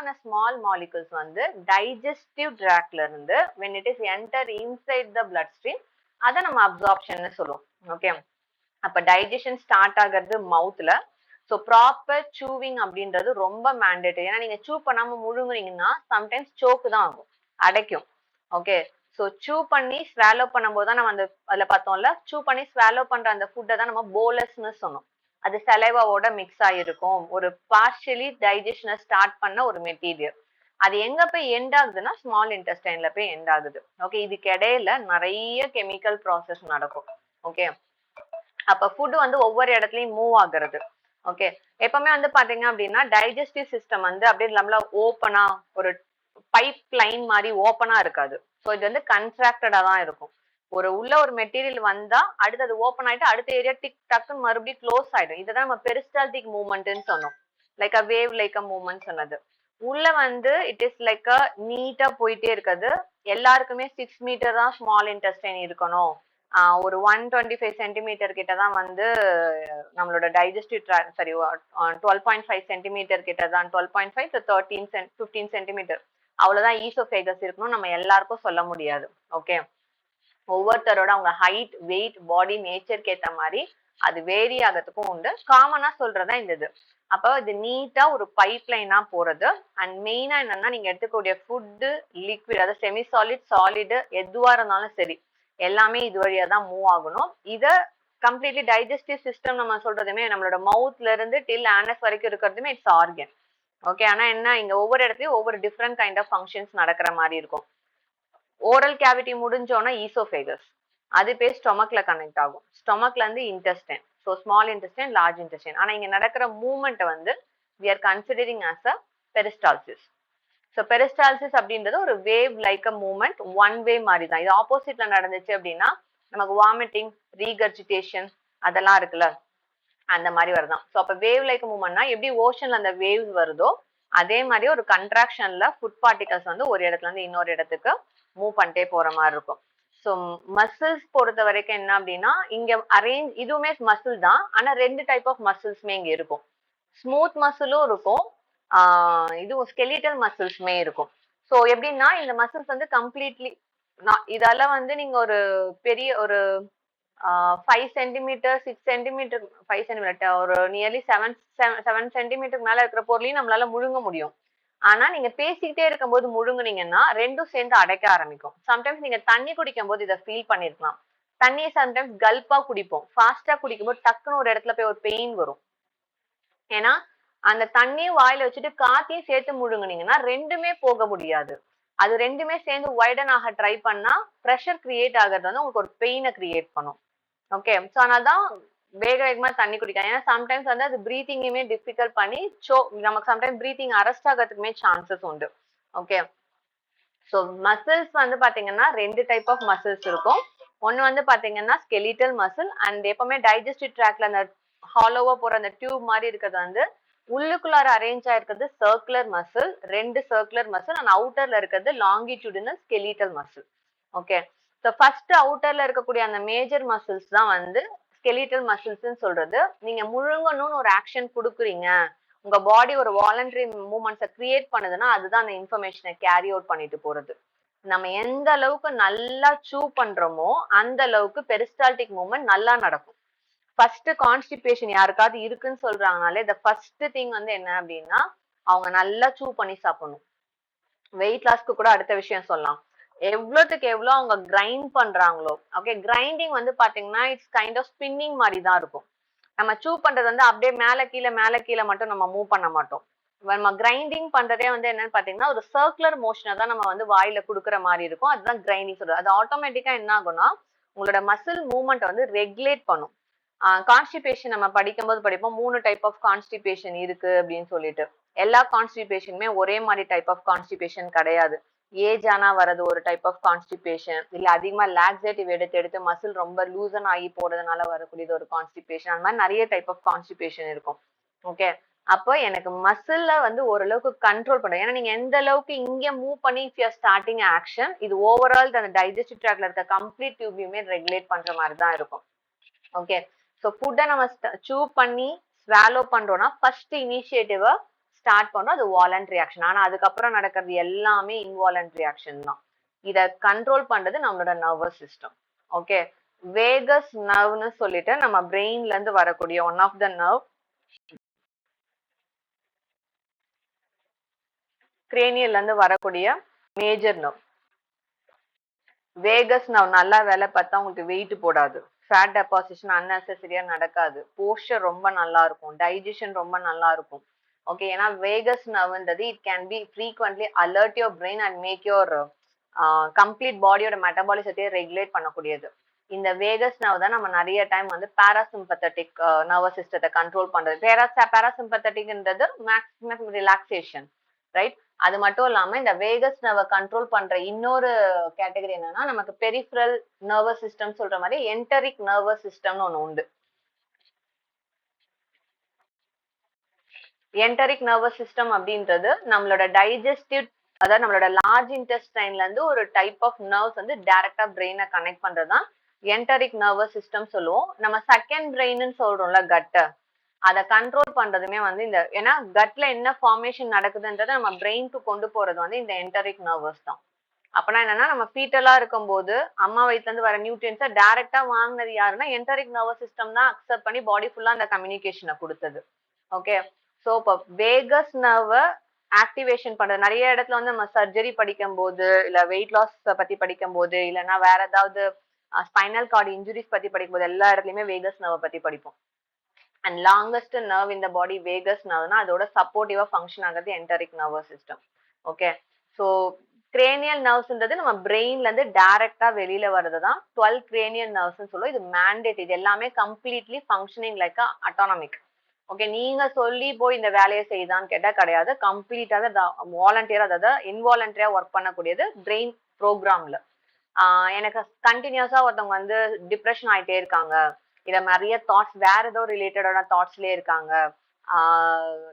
மாதிரியான small molecules வந்து digestive ட்ராக்ல இருந்து when it is enter inside the blood stream அதை நம்ம அப்சார்ப்ஷன் சொல்லுவோம். ஓகே, அப்ப டைஜஷன் ஸ்டார்ட் ஆகிறது மவுத்ல. ஸோ ப்ராப்பர் சூவிங் அப்படின்றது ரொம்ப மேண்டேட்டரி. ஏன்னா நீங்க சூ பண்ணாம முழுங்குறீங்கன்னா சம்டைம்ஸ் சோக்கு தான் ஆகும், அடைக்கும். ஓகே, ஸோ சூ பண்ணி ஸ்வாலோ பண்ணும்போது தான் நம்ம அந்த அதில் பார்த்தோம்ல, சூ பண்ணி ஸ்வாலோ பண்ற அந்த ஃபுட்டை தான் நம்ம போலஸ்ன்னு சொன்னோம். அது சலைவாவோட மிக்ஸ் ஆகிருக்கும், ஒரு பார்ஷியலி டைஜஷனை ஸ்டார்ட் பண்ண ஒரு மெட்டீரியல். அது எங்க போய் எண்ட் ஆகுதுன்னா ஸ்மால் இன்டெஸ்டைன்ல போய் எண்ட் ஆகுது. ஓகே, இதுக்கு இடையில நிறைய கெமிக்கல் ப்ராசஸ் நடக்கும். ஓகே, அப்ப ஃபுட் வந்து ஒவ்வொரு இடத்துலயும் மூவ் ஆகுறது. ஓகே, எப்பவுமே வந்து பாத்தீங்க அப்படின்னா டைஜஸ்டிவ் சிஸ்டம் வந்து அப்படியே நம்மள ஓப்பனா ஒரு பைப் லைன் மாதிரி ஓப்பனா இருக்காது. ஸோ இது வந்து கன்ட்ராக்டடா தான் இருக்கும். உள்ள ஒரு மெட்டீரியல் வந்தா அடுத்து அது ஓப்பன் ஆயிட்டு அடுத்த ஏரியா டிக் டக்குன்னு மறுபடியும் க்ளோஸ் ஆயிடும். இதுதான் நம்ம பெரிஸ்டால்டிக் மூவ்மெண்ட்னு சொன்னோம். லைக் அ வேவ் லைக் அ மூவ்மெண்ட் சொன்னது. உள்ள வந்து இட் இஸ் லைக் அ நீட்டா போயிட்டே இருக்குது. எல்லாருக்குமே 6 மீட்டர் தான் ஸ்மால் இன்டெஸ்டைன் இருக்கணும். ஒரு 125 சென்டிமீட்டர் கிட்ட தான் வந்து நம்மளோட டைஜஸ்டிவ் ட்ராக், சரி 12.5 சென்டிமீட்டர் கிட்ட தான், 12.5 to 15 சென்டிமீட்டர் அவ்வளவுதான் ஈசோஃபேகஸ் இருக்கணும் நம்ம எல்லாருக்கும் சொல்ல முடியாது. ஓகே, ஒவ்வொருத்தரோட அவங்க ஹைட், வெயிட், பாடி நேச்சருக்கு ஏற்ற மாதிரி அது வேரி ஆகிறதுக்கும் உண்டு. காமனா சொல்றதா இந்த இது. அப்போ இது நீட்டா ஒரு பைப் லைனா போறது. அண்ட் மெயினா என்னன்னா நீங்க எடுத்துக்கூடிய ஃபுட்டு, லிக்விட், அதாவது செமி சாலிட், சாலிடு எதுவா இருந்தாலும் சரி எல்லாமே இது வழியா தான் மூவ் ஆகணும். இத கம்ப்ளீட்லி டைஜஸ்டிவ் சிஸ்டம் நம்ம சொல்றதுமே நம்மளோட மவுத்ல இருந்து டில் ஆனஸ் வரைக்கும் இருக்கிறதுமே இட்ஸ் ஆர்கன். ஓகே, ஆனா என்ன இங்க ஒவ்வொரு இடத்துலயும் ஒவ்வொரு டிஃப்ரெண்ட் கைண்ட் ஆஃப் ஃபங்க்ஷன்ஸ் நடக்கிற மாதிரி இருக்கும். ஓரல் கேவிட்டி முடிஞ்சோன்னா ஈசோஃபேகஸ், அது பேர் ஸ்டொமக்ல கனெக்ட் ஆகும். ஸ்டொமக்ல இருந்து intestine, so small intestine, large intestine. ஆனா இங்க நடக்கிற மூவ்மெண்ட் வந்து we are considering as a peristalsis. So peristalsis அப்படின்றது ஒரு வேவ் லைக் அ மூவ்மெண்ட், ஒன் வே மாதிரி தான். இது ஆப்போசிட்ல நடந்துச்சு அப்படின்னா நமக்கு வாமிட்டிங், ரீகர்ஜிடேஷன் அதெல்லாம் இருக்குல்ல, அந்த மாதிரி வருதான். ஸோ அப்போ வேவ் லைக் மூவ்மெண்ட்னா எப்படி ஓஷன்ல அந்த வேவ்ஸ் வருதோ அதே மாதிரி ஒரு கன்ட்ராக்ஷன்ல ஃபுட் பார்ட்டிகல்ஸ் வந்து ஒரு இடத்துல இருந்து இன்னொரு இடத்துக்கு மூவ் பண்ணிட்டே போற மாதிரி இருக்கும். ஸோ மசில்ஸ் பொறுத்த வரைக்கும் என்ன அப்படின்னா இங்க அரேஞ்ச் இதுவுமே மசில் தான், ஆனா 2 டைப் ஆஃப் மசில்ஸ்மே இங்க இருக்கும். ஸ்மூத் மசிலும் இருக்கும், இதுவும் ஸ்கெலிட்டல் மசில்ஸ்மே இருக்கும். ஸோ எப்படின்னா இந்த மசில்ஸ் வந்து கம்ப்ளீட்லி இதால வந்து நீங்க ஒரு பெரிய ஒரு 5 சென்டிமீட்டர் 6 சென்டிமீட்டர் 5 சென்டிமீட்டர் ஒரு நியர்லி 7 சென்டிமீட்டருக்கு மேல இருக்கிற பொருளையும் நம்மளால முழுங்க முடியும். ஆனா நீங்க பேசிக்கிட்டே இருக்கும்போது முழுங்குனீங்கன்னா ரெண்டும் சேர்ந்து அடைக்க ஆரம்பிக்கும். சம்டைம்ஸ் நீங்க தண்ணி குடிக்கும் போது இதை ஃபீல் பண்ணிருக்கலாம். தண்ணியை சம்டைம்ஸ் கல்ப்பா குடிப்போம், ஃபாஸ்டா குடிக்கும்போது டக்குன்னு ஒரு இடத்துல போய் ஒரு பெயின் வரும். ஏன்னா அந்த தண்ணியும் வாயில வச்சுட்டு காத்தையும் சேர்த்து முழுங்குனீங்கன்னா ரெண்டுமே போக முடியாது. அது ரெண்டுமே சேர்ந்து வைடன் ஆக ட்ரை பண்ணா ப்ரெஷர் கிரியேட் ஆகிறது வந்து உங்களுக்கு ஒரு பெயினை கிரியேட் பண்ணும். ஓகே, ஸோ அதனால்தான் வேக வேகமா தண்ணி குடிக்கலாம். ஏன்னா சம்டைம்ஸ் வந்து அது பிரீத்திங்குமே டிஃபிகல்ட் பண்ணி நமக்கு சம்டைம்ஸ் பிரீத்திங் அரெஸ்ட் ஆகிறதுக்குமே சான்சஸ் உண்டு. ஓகே, ஸோ மசில்ஸ் வந்து பாத்தீங்கன்னா 2 டைப் ஆஃப் மசில்ஸ் இருக்கும். ஒன்னு வந்து பாத்தீங்கன்னா ஸ்கெலிட்டல் மசில், அண்ட் எப்பவுமே டைஜஸ்டிவ் ட்ராக்ல அந்த ஹாலோவா போற அந்த டியூப் மாதிரி இருக்கிறது வந்து உள்ளுக்குள்ளார அரேஞ்ச் ஆயிருக்கிறது circular muscle, 2 circular muscle, and அவுட்டர்ல இருக்கிறது longitudinal skeletal muscle. Okay, so first அவுட்டர்ல இருக்கக்கூடிய அந்த மேஜர் மசில்ஸ் தான் வந்து ஸ்கெலிட்டல் மசில்ஸ்ன்னு சொல்றது. நீங்க முழுங்கணும்னு ஒரு ஆக்ஷன் கொடுக்குறீங்க, உங்க பாடி ஒரு வாலண்டரி மூவ்மெண்ட்ஸை கிரியேட் பண்ணுதுன்னா அதுதான் அந்த இன்ஃபர்மேஷனை கேரி அவுட் பண்ணிட்டு போறது. நம்ம எந்த அளவுக்கு நல்லா சூ பண்றோமோ அந்த அளவுக்கு பெரிஸ்டால்டிக் மூவ்மெண்ட் நல்லா நடக்கும். ஃபர்ஸ்ட் கான்ஸ்டிபேஷன் யாருக்காவது இருக்குன்னு சொல்றாங்கனாலே இந்த ஃபர்ஸ்ட் திங் வந்து என்ன அப்படின்னா அவங்க நல்லா சூ பண்ணி சாப்பிடணும். வெயிட் லாஸ்க்கு கூட அடுத்த விஷயம் சொல்லலாம். எவ்வளவுக்கு எவ்வளவு அவங்க கிரைண்ட் பண்றாங்களோ, ஓகே, கிரைண்டிங் வந்து பாத்தீங்கன்னா இட்ஸ் கைண்ட் ஆஃப் ஸ்பின்னிங் மாதிரி தான் இருக்கும். நம்ம சூ பண்றது வந்து அப்படியே மேல கீழே மட்டும் நம்ம மூவ் பண்ண மாட்டோம். நம்ம கிரைண்டிங் பண்றதே வந்து என்னன்னு பாத்தீங்கன்னா ஒரு சர்க்குலர் மோஷனை தான் நம்ம வந்து வாயில குடுக்குற மாதிரி இருக்கும். அதுதான் கிரைண்டிங் சொல்றது. அது ஆட்டோமேட்டிக்கா என்ன ஆகும்னா உங்களோட மசில் மூவ்மெண்ட் வந்து ரெகுலேட் பண்ணும். கான்ஸ்டிபேஷன் நம்ம படிக்கும்போது படிப்போம் 3 டைப் ஆஃப் கான்ஸ்டிபேஷன் இருக்கு அப்படின்னு சொல்லிட்டு. எல்லா கான்ஸ்டிபேஷனுமே ஒரே மாதிரி டைப் ஆஃப் கான்ஸ்டிபேஷன் கிடையாது. ஏஜ் ஆனா வரது ஒரு டைப் ஆஃப் கான்ஸ்டிபேஷன், இல்ல அதிகமா லாக்ஸேட்டிவ் எடுத்து எடுத்து மசில் ரொம்ப லூசன் ஆகி போறதுனால வரக்கூடியது ஒரு கான்ஸ்டிபேஷன். அந்த மாதிரி நிறைய டைப் ஆஃப் கான்ஸ்டிபேஷன் இருக்கும். ஓகே, அப்போ எனக்கு மசில்ல வந்து ஓரளவுக்கு கண்ட்ரோல் பண்ணும். ஏன்னா நீங்க எந்த அளவுக்கு இங்க மூவ் பண்ணி if you are starting action, இது ஓவரால் அந்த டைஜஸ்டிவ் ட்ராக்ல இருக்க கம்ப்ளீட் டியூபையுமே ரெகுலேட் பண்ற மாதிரி தான் இருக்கும். ஓகே, ஸோ ஃபுட்டை நம்ம சூ பண்ணி ஸ்வாலோ பண்றோம்னா ஃபர்ஸ்ட் இனிஷியேட்டிவா ஸ்டார்ட் பண்ணோம், அது வாலண்டரி ஆக்ஷன். ஆனா அதுக்கப்புறம் நடக்கிறது எல்லாமே இன்வாலண்டரி ஆக்ஷன் தான். இத கண்ட்ரோல் பண்றது நம்மளோட நர்வஸ் சிஸ்டம். ஓகே. வேகஸ் நர்வ்னு சொல்லிட்டு நம்ம பிரெயின்ல இருந்து வரக்கூடிய ஒன் ஆஃப் த நர்வ், கிரேனியல்ல இருந்து வரக்கூடிய மேஜர் நர்வ். வேகஸ் நர்வ் நல்லா வேலை பார்த்தா உங்களுக்கு வெயிட் போடாது, ஃபேட் டெபாசிஷன் அன்னெசரியா நடக்காது, போஸ்டர் ரொம்ப நல்லா இருக்கும், டைஜஷன் ரொம்ப நல்லா இருக்கும். ஓகே. ஏன்னா வேகஸ் நர்வ்ன்றது it can be frequently alert your brain and make your complete பாடியோட மெட்டபாலிசத்தையே ரெகுலேட் பண்ணக்கூடியது. இந்த வேகஸ் நர்வ் தான் நம்ம நிறைய டைம் வந்து பாராசிம்பத்தட்டிக் நர்வஸ் சிஸ்டத்தை கண்ட்ரோல் பண்றது. பாராசிம்பத்தட்டிக்ன்றது மேக்ஸிமம் ரிலாக்ஸேஷன், ரைட்? அது மட்டும் இல்லாம இந்த வேகஸ் நர்வை கண்ட்ரோல் பண்ற இன்னொரு கேட்டகரி என்னன்னா, நமக்கு பெரிஃபரல் நர்வஸ் சிஸ்டம் சொல்ற மாதிரி என்டரிக் நர்வஸ் சிஸ்டம்னு ஒண்ணு உண்டு. என்டரிக் நர்வஸ் சிஸ்டம் அப்படின்றது நம்மளோட டைஜஸ்டிவ், அதாவது நம்மளோட லார்ஜ் இன்டெஸ்டைன்ல இருந்து ஒரு டைப் ஆஃப் நர்வ்ஸ் வந்து டைரக்டா பிரெயினை கனெக்ட் பண்றதுதான் என்டரிக் நர்வஸ் சிஸ்டம் சொல்லுவோம். நம்ம செகண்ட் பிரெயின்னு சொல்றோம்ல கட்ட, அதை கண்ட்ரோல் பண்றதுமே வந்து இந்த, ஏன்னா கட்ல என்ன ஃபார்மேஷன் நடக்குதுன்றதை நம்ம பிரெயினுக்கு கொண்டு போறது வந்து இந்த என்டரிக் நர்வஸ் தான். அப்பனா என்னன்னா, நம்ம ஃபீட்டலா இருக்கும்போது அம்மா வயித்துல இருந்து வர நியூட்ரியன்ஸை டைரக்டா வாங்கினது யாருன்னா என்டரிக் நர்வஸ் சிஸ்டம் தான் அக்செப்ட் பண்ணி பாடி ஃபுல்லா அந்த கம்யூனிகேஷனை கொடுத்தது. ஓகே. சோ இப்போ வேகஸ் நர்வை ஆக்டிவேஷன் பண்றது நிறைய இடத்துல வந்து நம்ம சர்ஜரி படிக்கும் போது, இல்ல வெயிட் லாஸ் பத்தி படிக்கும் போது, இல்லைன்னா வேற ஏதாவது ஸ்பைனல் கார்டு இன்ஜுரிஸ் பத்தி படிக்கும் போது எல்லா இடத்துலயுமே வேகஸ் நர்வை பத்தி படிப்போம். அண்ட் லாங்கஸ்ட் நர்வ் இந்த பாடி வேகஸ் நர்வ்னா அதோட சப்போர்ட்டிவா ஃபங்க்ஷன் ஆகிறது enteric nervous system. Okay. So cranial நர்வ்ஸ்ன்றது நம்ம பிரெயின்ல இருந்து டைரக்டா வெளியில வர்றது தான் 12 கிரேனியல் நர்வ்ஸ் சொல்லுவோம். இது மேண்டேட், இது எல்லாமே completely functioning like autonomic. Okay. நீங்க சொல்லி போய் இந்த வேலையை செய்தான்னு கேட்டா கிடையாது, கம்ப்ளீட்டாக வாலண்டியரா, அதாவது இன்வாலண்டரியா ஒர்க் பண்ணக்கூடியது பிரெயின் ப்ரோக்ராம்ல. எனக்கு கண்டினியூஸா ஒருத்தவங்க வந்து டிப்ரெஷன் ஆயிட்டே இருக்காங்க, இல்ல நிறைய தாட்ஸ் வேற ஏதோ ரிலேட்டடான தாட்ஸ்லயே இருக்காங்க,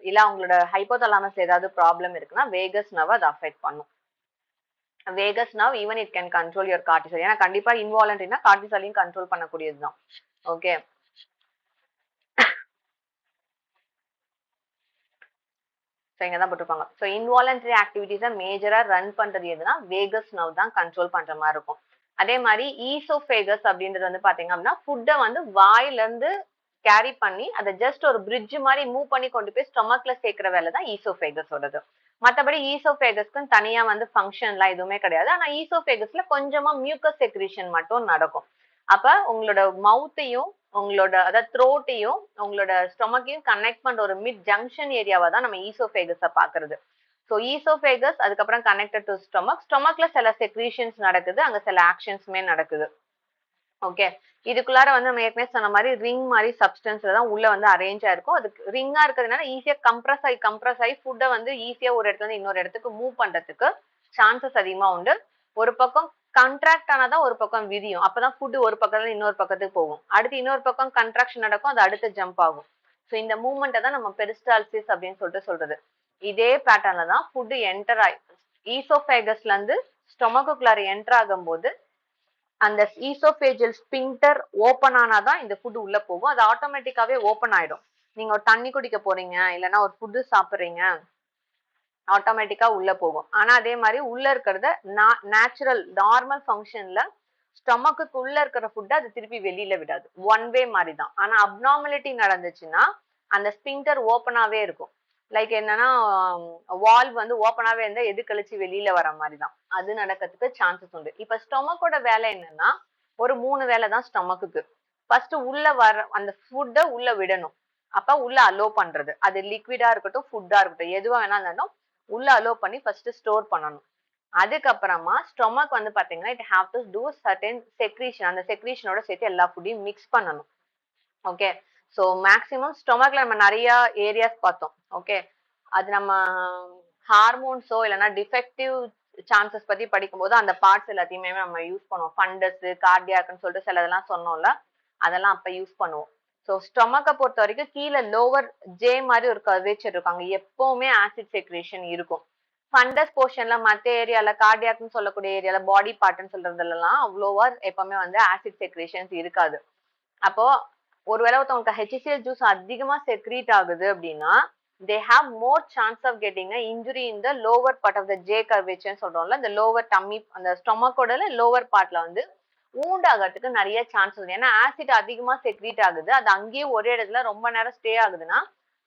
இல்ல அவங்களோட ஹைப்போதலாமஸ்ல ஏதாவது ப்ராப்ளம் இருக்குன்னா வேகஸ் நர்வ் அதை அஃபெக்ட் பண்ணும். Vegas nerve even it can control your cortisol. ஏன்னா கண்டிப்பா இன்வாலண்டரினா கார்டிசாலையும் கண்ட்ரோல் பண்ணக்கூடியதுதான். ஓகே. இங்கதான் போட்டிருப்பாங்க. ஸோ இன்வாலண்டரி ஆக்டிவிட்டிஸை மேஜரா ரன் பண்றது எதுனா வேகஸ் நர்வ் தான் கண்ட்ரோல் பண்ற மாதிரி இருக்கும். அதே மாதிரி ஈசோஃபேகஸ் அப்படின்றது வந்து பாத்தீங்க அப்படின்னா ஃபுட்டை வந்து வாயில இருந்து கேரி பண்ணி அதை ஜஸ்ட் ஒரு பிரிட்ஜ் மாதிரி மூவ் பண்ணி கொண்டு போய் ஸ்டொமக்ல சேர்க்கிற வேலை தான் ஈசோஃபேகஸோடது. மற்றபடி ஈசோஃபேகஸ்க்கு தனியா வந்து ஃபங்க்ஷன்லாம் எதுவுமே கிடையாது. ஆனா ஈசோஃபேகஸ்ல கொஞ்சமா மியூக்கஸ் செக்ரீஷன் மட்டும் நடக்கும். அப்ப உங்களோட மவுத்தையும் உங்களோட அதாவது த்ரோட்டையும் உங்களோட ஸ்டொமக்கையும் கனெக்ட் பண்ற ஒரு மிட் ஜங்ஷன் ஏரியாவா தான் நம்ம ஈசோஃபேகஸை பாக்குறது. ஸோ ஈசோஃபேகஸ் அதுக்கப்புறம் கனெக்டட் டு ஸ்டொமக், ஸ்டொமக்ல சில செக்ரீஷன்ஸ் நடக்குது, அங்க சில ஆக்ஷன்ஸுமே நடக்குது. ஓகே. இதுக்குள்ளார வந்து நம்ம ஏற்கனவே சொன்ன மாதிரி ரிங் மாதிரி சப்ஸ்டன்ஸ்ல தான் உள்ள வந்து அரேஞ்ச் ஆயிருக்கும். அதுக்கு ரிங்கா இருக்கிறதுனால ஈஸியா கம்ப்ரஸ் ஆகி ஃபுட்டை வந்து ஈஸியா ஒரு இடத்துல இருந்து இன்னொரு இடத்துக்கு மூவ் பண்றதுக்கு சான்சஸ் அதிகமா உண்டு. ஒரு பக்கம் கண்ட்ராக்ட் ஆனாதான் ஒரு பக்கம் விரியும், அப்பதான் ஃபுட் ஒரு பக்கத்துல இன்னொரு பக்கத்துக்கு போகும். அடுத்து இன்னொரு பக்கம் கண்ட்ராக்ஷன் நடக்கும், அது அடுத்து ஜம்ப் ஆகும். ஸோ இந்த மூவ்மெண்ட்டை தான் நம்ம பெரிஸ்டால்சிஸ் அப்படின்னு சொல்றது. இதே பேட்டர்ன்ல தான் ஃபுட் என்டர் ஆகி ஈசோஃபேகஸ்ல இருந்து ஸ்டொமக்குள்ளார என்டர் ஆகும் போது அந்த ஈசோஃபேஜியல் ஸ்பிங்டர் ஓப்பன் ஆனாதான் இந்த ஃபுட் உள்ள போகும். அது ஆட்டோமேட்டிக்காவே ஓப்பன் ஆயிடும். நீங்க ஒரு தண்ணி குடிக்க போறீங்க, இல்லைன்னா ஒரு ஃபுட்டு சாப்பிடுறீங்க, ஆட்டோமேட்டிக்கா உள்ள போகும். ஆனா அதே மாதிரி உள்ள இருக்கிறத நேச்சுரல் நார்மல் ஃபங்க்ஷன்ல ஸ்டொமக்குக்கு உள்ள இருக்கிற ஃபுட்டை அது திருப்பி வெளியில விடாது, ஒன் வே மாதிரி தான். ஆனா அப்நார்மலிட்டி நடந்துச்சுன்னா அந்த ஸ்பிங்டர் ஓப்பனாவே இருக்கும். லைக் என்னன்னா வால்வ் வந்து ஓப்பனாவே இருந்தா எது கழிச்சு வெளியில வர மாதிரி தான், அது நடக்கிறதுக்கு சான்சஸ் உண்டு. இப்ப ஸ்டொமக்கோட வேலை என்னன்னா ஒரு 3 வேலை தான் ஸ்டொமக்குக்கு. ஃபர்ஸ்ட் உள்ள வர அந்த ஃபுட்டை உள்ள விடணும். அப்ப உள்ள அலோ பண்றது, அது லிக்விடா இருக்கட்டும் ஃபுட்டா இருக்கட்டும் எதுவா வேணா இருந்தாலும் உள்ள அலோ பண்ணி ஃபர்ஸ்ட் ஸ்டோர் பண்ணணும். அதுக்கப்புறமா ஸ்டொமக் வந்து பாத்தீங்கன்னா it have to do certain secretion, அந்த செக்ரீஷனோட சேர்த்து எல்லா ஃபுட்டையும் மிக்ஸ் பண்ணணும். ஓகே. ஸோ மேக்சிமம் ஸ்டொமக்ல நம்ம நிறைய ஏரியாஸ் பார்த்தோம். ஓகே. அது நம்ம ஹார்மோன்ஸோ இல்லைன்னா டிஃபெக்டிவ் சான்சஸ் பத்தி படிக்கும்போது அந்த பார்ட்ஸ் எல்லாத்தையுமே நம்ம யூஸ் பண்ணுவோம். ஃபண்டஸ், கார்டியாக்னு சொல்லிட்டு சில இதெல்லாம் சொன்னோம்ல, அதெல்லாம் அப்ப யூஸ் பண்ணுவோம். ஸோ ஸ்டொமக்கை பொறுத்த வரைக்கும் கீழே லோவர் ஜே மாதிரி ஒரு கர்வேச்சர் இருக்கும், அங்க எப்பவுமே ஆசிட் செக்ரேஷன் இருக்கும். ஃபண்டஸ் போர்ஷன்ல மற்ற ஏரியால கார்டியாக்னு சொல்லக்கூடிய ஏரியால பாடி பார்ட்னு சொல்றதுலாம் அவ்வளோவா எப்பவுமே வந்து ஆசிட் செக்ரேஷன்ஸ் இருக்காது. அப்போ ஒருவேளை ஒருத்தவங்களுக்கு HCl ஜூஸ் அதிகமா செக்ரீட் ஆகுது அப்படின்னா they have more chance of getting a injury in the lower part of the J curvature சொல்றோம்ல, the lower tummy, அந்த ஸ்டொமக்கோட lower partல வந்து wound ஆகிறதுக்கு நிறைய சான்சஸ் இருக்கு. ஏன்னா ஆசிட் அதிகமா செக்ரீட் ஆகுது, அது அங்கேயே ஒரே இடத்துல ரொம்ப நேரம் ஸ்டே ஆகுதுன்னா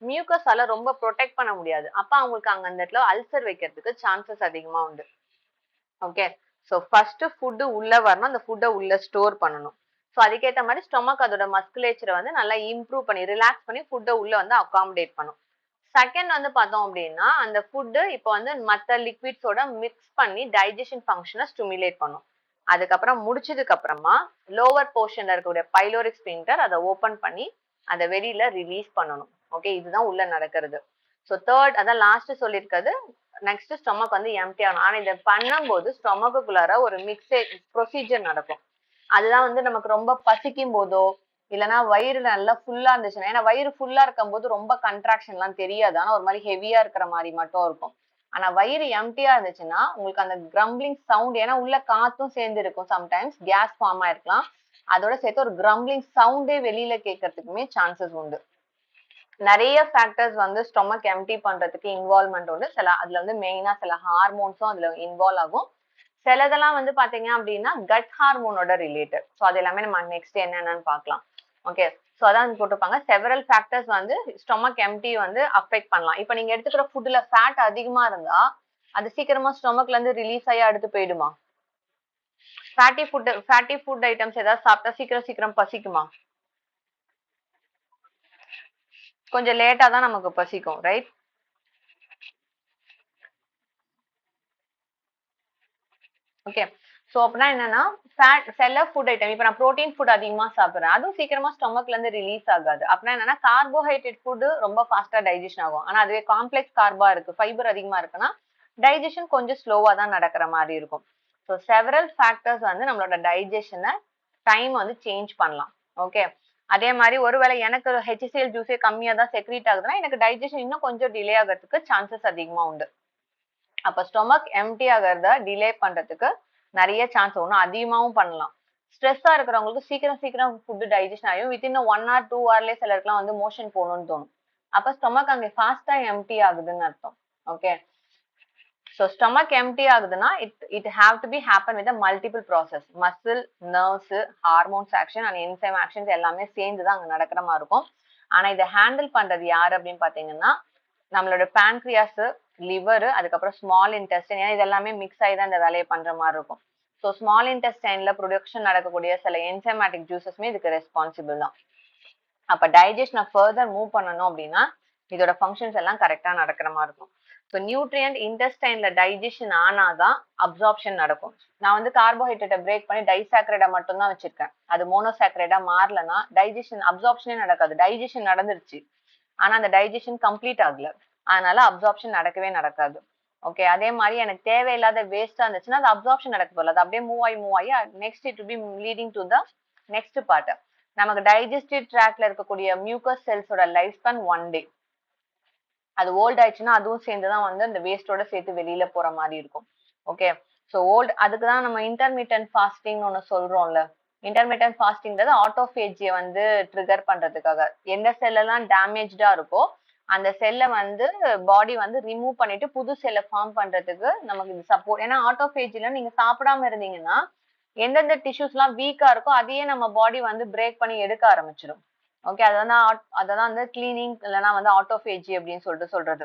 மியூக்கஸால ரொம்ப ப்ரொடெக்ட் பண்ண முடியாது. அப்ப அவங்களுக்கு அங்க அந்த இடத்துல அல்சர் வைக்கிறதுக்கு சான்சஸ் அதிகமா உண்டு. ஓகே, ஸோ ஃபர்ஸ்ட் ஃபுட்டு உள்ள வரணும், அந்த ஃபுட்டை உள்ள ஸ்டோர் பண்ணணும். ஸோ அதுக்கேற்ற மாதிரி ஸ்டொமக் அதோட மஸ்குலேச்சரை வந்து நல்லா இம்ப்ரூவ் பண்ணி ரிலாக்ஸ் பண்ணி ஃபுட்டை உள்ள வந்து அகாமடேட் பண்ணும். செகண்ட் வந்து பார்த்தோம் அப்படின்னா அந்த ஃபுட்டு இப்போ வந்து மற்ற லிக்விட்ஸோட மிக்ஸ் பண்ணி டைஜஷன் ஃபங்க்ஷனை ஸ்டிமுலேட் பண்ணும். அதுக்கப்புறம் முடிச்சதுக்கு அப்புறமா லோவர் போர்ஷன்ல இருக்கக்கூடிய பைலோரிக் ஸ்பின்டர் அதை ஓபன் பண்ணி அதை வெளியில ரிலீஸ் பண்ணணும். ஓகே, இதுதான் உள்ள நடக்கிறது. ஸோ தேர்ட், அதான் லாஸ்ட் சொல்லியிருக்கிறது. நெக்ஸ்ட் ஸ்டொமக் வந்து எம்டி ஆகணும். ஆனா இதை பண்ணும்போது ஸ்டொமக்குள்ளார ஒரு மிக்ஸே ப்ரொசீஜர் நடக்கும். அதுதான் வந்து நமக்கு ரொம்ப பசிக்கும் போதோ இல்லைன்னா வயிறு நல்லா ஃபுல்லா இருந்துச்சுன்னா, ஏன்னா வயிறு ஃபுல்லா இருக்கும் போது ரொம்ப கன்ட்ராக்ஷன் எல்லாம் தெரியாது, ஆனா ஒரு மாதிரி ஹெவியா இருக்கிற மாதிரி மட்டும் இருக்கும். ஆனா வயிறு எம்டியா இருந்துச்சுன்னா உங்களுக்கு அந்த கிரம்பிளிங் சவுண்ட், ஏன்னா உள்ள காத்தும் சேர்ந்து இருக்கும், சம்டைம்ஸ் கேஸ் ஃபார்ம் ஆயிருக்கலாம், அதோட சேர்த்து ஒரு கிரம்பிளிங் சவுண்டே வெளியில கேட்கறதுக்குமே சான்சஸ் உண்டு. நிறைய ஃபேக்டர்ஸ் வந்து ஸ்டொமக் எம்டி பண்றதுக்கு இன்வால்வ்மெண்ட் உண்டு. சில அதுல வந்து மெயினா சில ஹார்மோன்ஸும் அதுல இன்வால்வ் ஆகும். சிலதெல்லாம் வந்து பாத்தீங்க அப்படின்னா கட் ஹார்மோனோட ரிலேட்டட். ஸோ அது எல்லாமே நம்ம நெக்ஸ்ட் என்னென்னு பார்க்கலாம். ஓகே, ஸோ அதான் போட்டிருப்பாங்க செவரல் ஃபேக்டர்ஸ் வந்து ஸ்டொமக் எம்டி வந்து அஃபெக்ட் பண்ணலாம். இப்போ நீங்க எடுத்துக்கிற ஃபுட்ல ஃபேட் அதிகமா இருந்தா அது சீக்கிரமா ஸ்டொமக்ல இருந்து ரிலீஸ் ஆகி அடுத்து போயிடுமா? ஃபேட்டி ஃபுட் ஐட்டம்ஸ் ஏதாவது சாப்பிட்டா சீக்கிரம் பசிக்குமா? கொஞ்சம் லேட்டா தான் நமக்கு பசிக்கும், ரைட்? ஓகே, ஸோ அப்படின்னா என்னன்னா சில ஃபுட் ஐட்டம், இப்போ நான் ப்ரோட்டீன் ஃபுட் அதிகமா சாப்பிட்றேன், அதுவும் சீக்கிரமா ஸ்டொமக்ல இருந்து ரிலீஸ் ஆகாது. அப்படின்னா என்னன்னா கார்போஹைட்ரேட் ஃபுட்டு ரொம்ப ஃபாஸ்டா டைஜஷன் ஆகும். ஆனா அதுவே காம்ப்ளெக்ஸ் கார்பா இருக்கு, ஃபைபர் அதிகமா இருக்குன்னா டைஜஷன் கொஞ்சம் ஸ்லோவா தான் நடக்கிற மாதிரி இருக்கும். ஸோ செவரல் ஃபேக்டர்ஸ் வந்து நம்மளோட டைஜஷனை டைம் வந்து சேஞ்ச் பண்ணலாம். ஓகே, அதே மாதிரி ஒருவேளை எனக்கு ஹெச்சிசிஎல் ஜூஸே கம்மியா தான் செக்ரீட் ஆகுதுன்னா எனக்கு டைஜஷன் இன்னும் கொஞ்சம் டிலே ஆகிறதுக்கு சான்சஸ் அதிகமா உண்டு. அப்ப ஸ்டொமக் எம்டி ஆகிறத டிலே பண்றதுக்கு நிறைய சான்ஸ், ஒன்றும் அதிகமாகவும் பண்ணலாம். ஸ்ட்ரெஸ்ஸா இருக்கிறவங்களுக்கு சீக்கிரம் ஃபுட் டைஜஷன் ஆகும். வித்தின் 1 hour 2 hourலேயே சிலருக்குலாம் வந்து மோஷன் போகணும்னு தோணும். அப்ப ஸ்டொமக் அங்கே ஃபாஸ்டா எம்டி ஆகுதுன்னு அர்த்தம். ஓகே, ஸோ ஸ்டொமக் எம்டி ஆகுதுன்னா it have to be happen with multiple process. Muscle, nerves, hormones action and enzyme actions எல்லாமே சேர்ந்து தான் அங்கே நடக்கிற மாதிரி இருக்கும். ஆனா இதை ஹேண்டில் பண்றது யாரு அப்படின்னு பாத்தீங்கன்னா நம்மளோட பேன்க்ரியாஸ், லிவர், அதுக்கப்புறம் ஸ்மால் இன்டெஸ்டைன். ஏன்னா இது எல்லாமே மிக்ஸ் ஆகி தான் இந்த வேலையை பண்ற மாதிரி இருக்கும். ஸோ ஸ்மால் இன்டெஸ்டைன்ல ப்ரொடக்ஷன் நடக்கக்கூடிய சில என்சைமேட்டிக் ஜூசஸ்மே இதுக்கு ரெஸ்பான்சிபிள் தான். அப்ப டைஜஷனை ஃபர்தர் மூவ் பண்ணணும் அப்படின்னா இதோட ஃபங்க்ஷன்ஸ் எல்லாம் கரெக்டா நடக்கிற மாதிரி இருக்கும். ஸோ நியூட்ரியன்ட் இன்டெஸ்டைன்ல டைஜஷன் ஆனாதான் அப்சார்ப்ஷன் நடக்கும். நான் வந்து கார்போஹைட்ரேட்டை பிரேக் பண்ணி டைசாக்ரைடா மட்டும் தான் வச்சிருக்கேன், அது மோனோசாக்ரைடா மாறலன்னா டைஜஷன் அப்சார்ப்ஷனே நடக்காது. டைஜஷன் நடந்துருச்சு ஆனா அந்த டைஜஷன் கம்ப்ளீட் ஆகல, அதனால அப்சார்ப்ஷன் நடக்கவே நடக்காது. ஓகே, அதே மாதிரி எனக்கு தேவையில்லாத வேஸ்டா இருந்துச்சுன்னா அது அப்சார்ப்ஷன் நடக்க போகல, அது அப்படியே மூவ் ஆகி next it will B leading to the next part. நமக்கு டைஜஸ்டிவ் ட்ராக்ல இருக்கக்கூடிய மியூக்கஸ் செல்ஸோட லைஃப் ஸ்பேன் 1 day. அது ஓல்ட் ஆயிடுச்சுன்னா அதுவும் சேர்ந்துதான் வந்து அந்த வேஸ்டோட சேர்த்து வெளியில போற மாதிரி இருக்கும். ஓகே, ஸோ அதுக்குதான் நம்ம இன்டர்மீடியன்ட் ஃபாஸ்டிங் ஒன்று சொல்றோம்ல. இன்டர்மீடியன்ட் ஃபாஸ்டிங்கிறது ஆட்டோஃபேஜியை வந்து ட்ரிகர் பண்றதுக்காக. எந்த செல்லெல்லாம் டேமேஜா இருக்கோ அந்த செல்லை வந்து பாடி வந்து ரிமூவ் பண்ணிட்டு புது செல்லை ஃபார்ம் பண்றதுக்கு நமக்கு இது சப்போர்ட். ஏன்னா ஆட்டோஃபேஜில நீங்க சாப்பிடாம இருந்தீங்கன்னா எந்தெந்த டிஷ்யூஸ் எல்லாம் வீக்கா இருக்கோ அதையே நம்ம பாடி வந்து பிரேக் பண்ணி எடுக்க ஆரம்பிச்சிடும். ஓகே, அதான் வந்து கிளீனிங் இல்லைன்னா வந்து ஆட்டோஃபேஜி அப்படின்னு சொல்றது.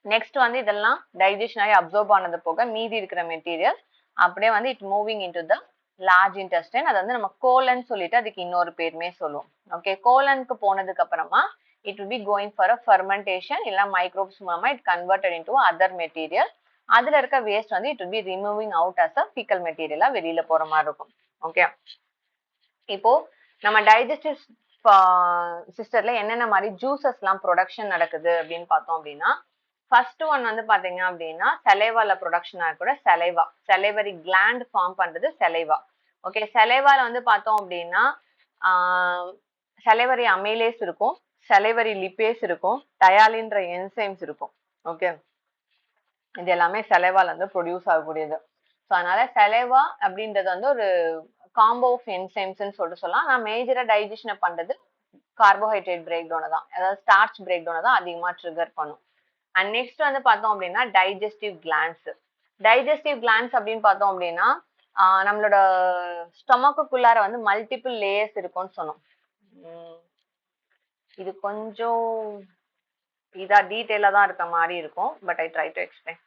நெக்ஸ்ட் வந்து இதெல்லாம் டைஜஷன் ஆகி அப்சர்வ் ஆனது போக மீதி இருக்கிற மெட்டீரியல் அப்படியே வந்து it moving into the large intestine. அது வந்து நம்ம கோலன் சொல்லிட்டு அதுக்கு இன்னொரு பேருமே சொல்லுவோம். ஓகே, கோலனுக்கு போனதுக்கு அப்புறமா it will be going for a fermentation, இல்ல மைக்ரோப்ஸ் மூலமா it converted into other material. அதுல இருக்க வேஸ்ட் வந்து it will be removing out as a faecal மெட்டீரியலா வெளியில போற மாதிரி இருக்கும். ஓகே, இப்போ நம்ம டைஜஸ்டிவ் சிஸ்டர்ல என்னென்ன மாதிரி ஜூசஸ் எல்லாம் ப்ரொடக்ஷன் நடக்குது அப்படின்னு பார்த்தோம் அப்படின்னா ஃபர்ஸ்ட் ஒன் வந்து பாத்தீங்க அப்படின்னா சலைவால ப்ரொடக்ஷன் ஆகக்கூட சலைவரி கிளாண்ட் ஃபார்ம் பண்றது சலைவா. ஓகே, சலைவால வந்து பார்த்தோம் அப்படின்னா சலைவரி அமைலேஸ் இருக்கும், சலைவரி லிப்பேஸ் இருக்கும், டயாலின்ற என்சைம்ஸ் இருக்கும். ஓகே, இது எல்லாமே சலைவால வந்து ப்ரொடியூஸ் ஆகக்கூடியது. ஸோ அதனால சலைவா அப்படின்றது வந்து ஒரு காம்போ ஆஃப் என்சைம்ஸ்ன்னு சொல்லிட்டு சொல்லலாம். ஆனா மேஜரா டைஜஷனை பண்றது கார்போஹைட்ரேட் பிரேக் டவுனை தான், அதாவது ஸ்டார்ச் பிரேக் டவுனை தான் அதிகமா ட்ரிகர் பண்ணும். அண்ட் நெக்ஸ்ட் வந்து பார்த்தோம் அப்படின்னா டைஜஸ்டிவ் கிளான்ஸ். டைஜஸ்டிவ் கிளான்ஸ் அப்படின்னு பார்த்தோம் அப்படின்னா நம்மளோட ஸ்டொமக்குள்ளார வந்து மல்டிபிள் லேயர்ஸ் இருக்கும்னு சொன்னோம். இது கொஞ்சம் இதா டீட்டெயிலா தான் இருக்க மாதிரி இருக்கும், but I try to explain.